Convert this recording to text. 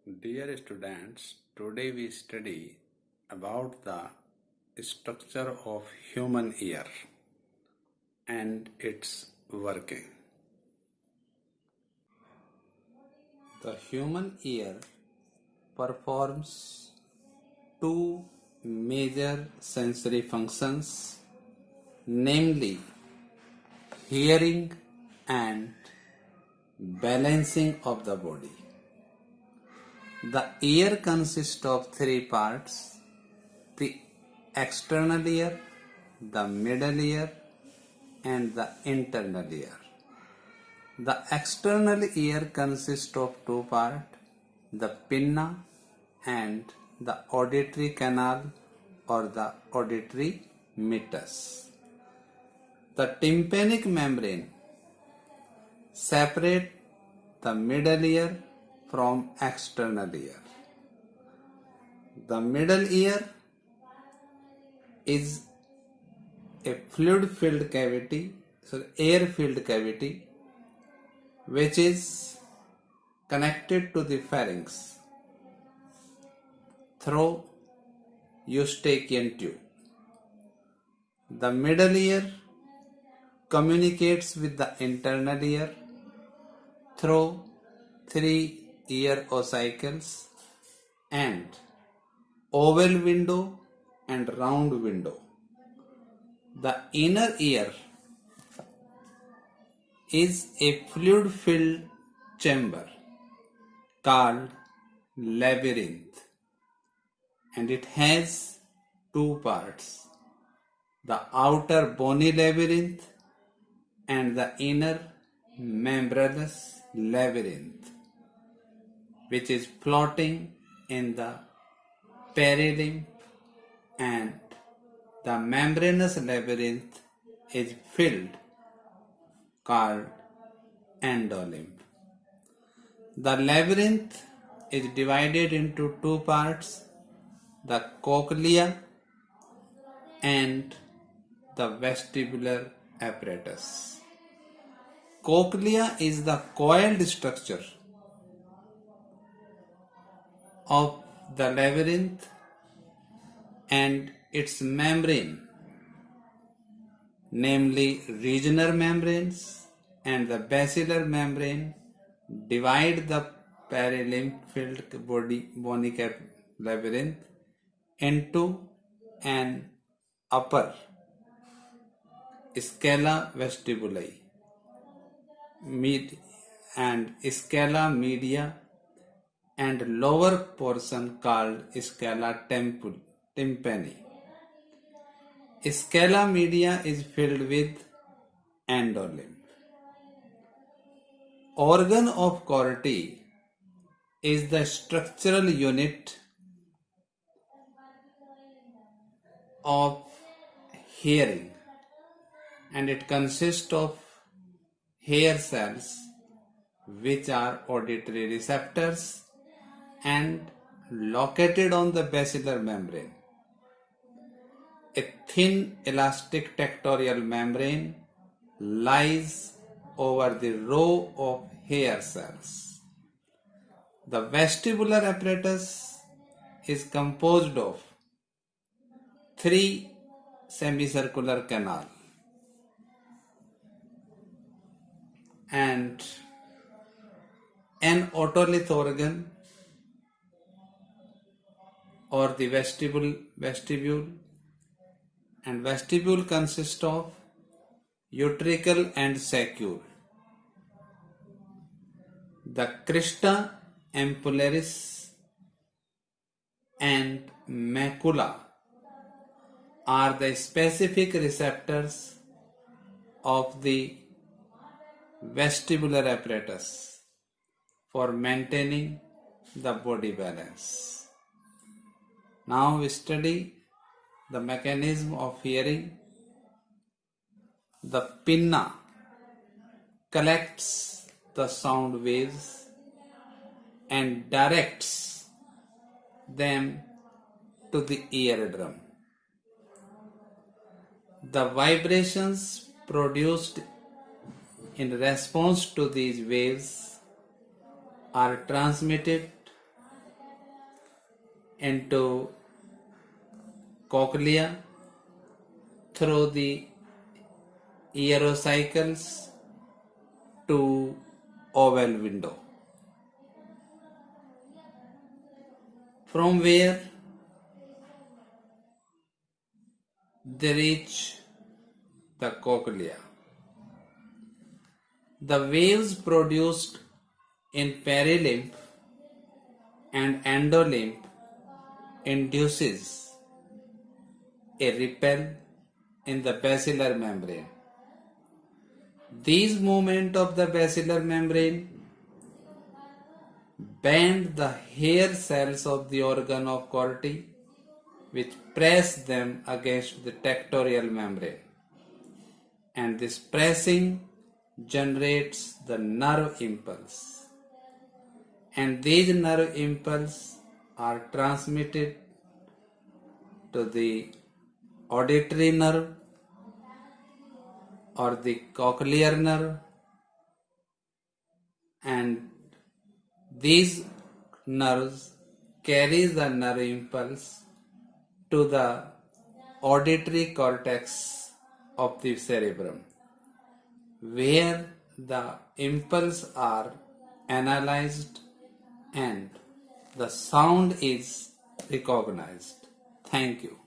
Dear students, today we study about the structure of human ear and its working. The human ear performs two major sensory functions, namely hearing and balancing of the body. The ear consists of three parts: the external ear, the middle ear, and the internal ear. The external ear consists of two parts: the pinna and the auditory canal or the auditory meatus. The tympanic membrane separates the middle ear from external ear. The middle ear is a fluid-filled cavity, air-filled cavity, which is connected to the pharynx through eustachian tube. The middle ear communicates with the internal ear through three ear ossicles and oval window and round window. The inner ear is a fluid-filled chamber called labyrinth, and it has two parts: the outer bony labyrinth and the inner membranous labyrinth, which is floating in the perilymph, and the membranous labyrinth is filled, called endolymph. The labyrinth is divided into two parts: the cochlea and the vestibular apparatus. Cochlea is the coiled structure of the labyrinth, and its membrane, namely regional membranes and the basilar membrane, divide the perilymph-filled bony labyrinth into an upper scala vestibuli and scala media and lower portion called scala tympani. Scala media is filled with endolymph. Organ of Corti is the structural unit of hearing, and it consists of hair cells, which are auditory receptors and located on the basilar membrane. A thin elastic tectorial membrane lies over the row of hair cells. The vestibular apparatus is composed of three semicircular canals and an otolith organ or the vestibule, and vestibule consists of utricle and saccule. The crista ampullaris and macula are the specific receptors of the vestibular apparatus for maintaining the body balance. Now we study the mechanism of hearing. The pinna collects the sound waves and directs them to the eardrum. The vibrations produced in response to these waves are transmitted into cochlea through the erocycles to oval window, from where they reach the cochlea. The waves produced in perilymph and endolymph induces a ripple in the basilar membrane. These movements of the basilar membrane bend the hair cells of the organ of Corti, which press them against the tectorial membrane, and this pressing generates the nerve impulse, and these nerve impulses are transmitted to the auditory nerve or the cochlear nerve, and these nerves carry the nerve impulse to the auditory cortex of the cerebrum, where the impulse are analyzed and the sound is recognized. Thank you.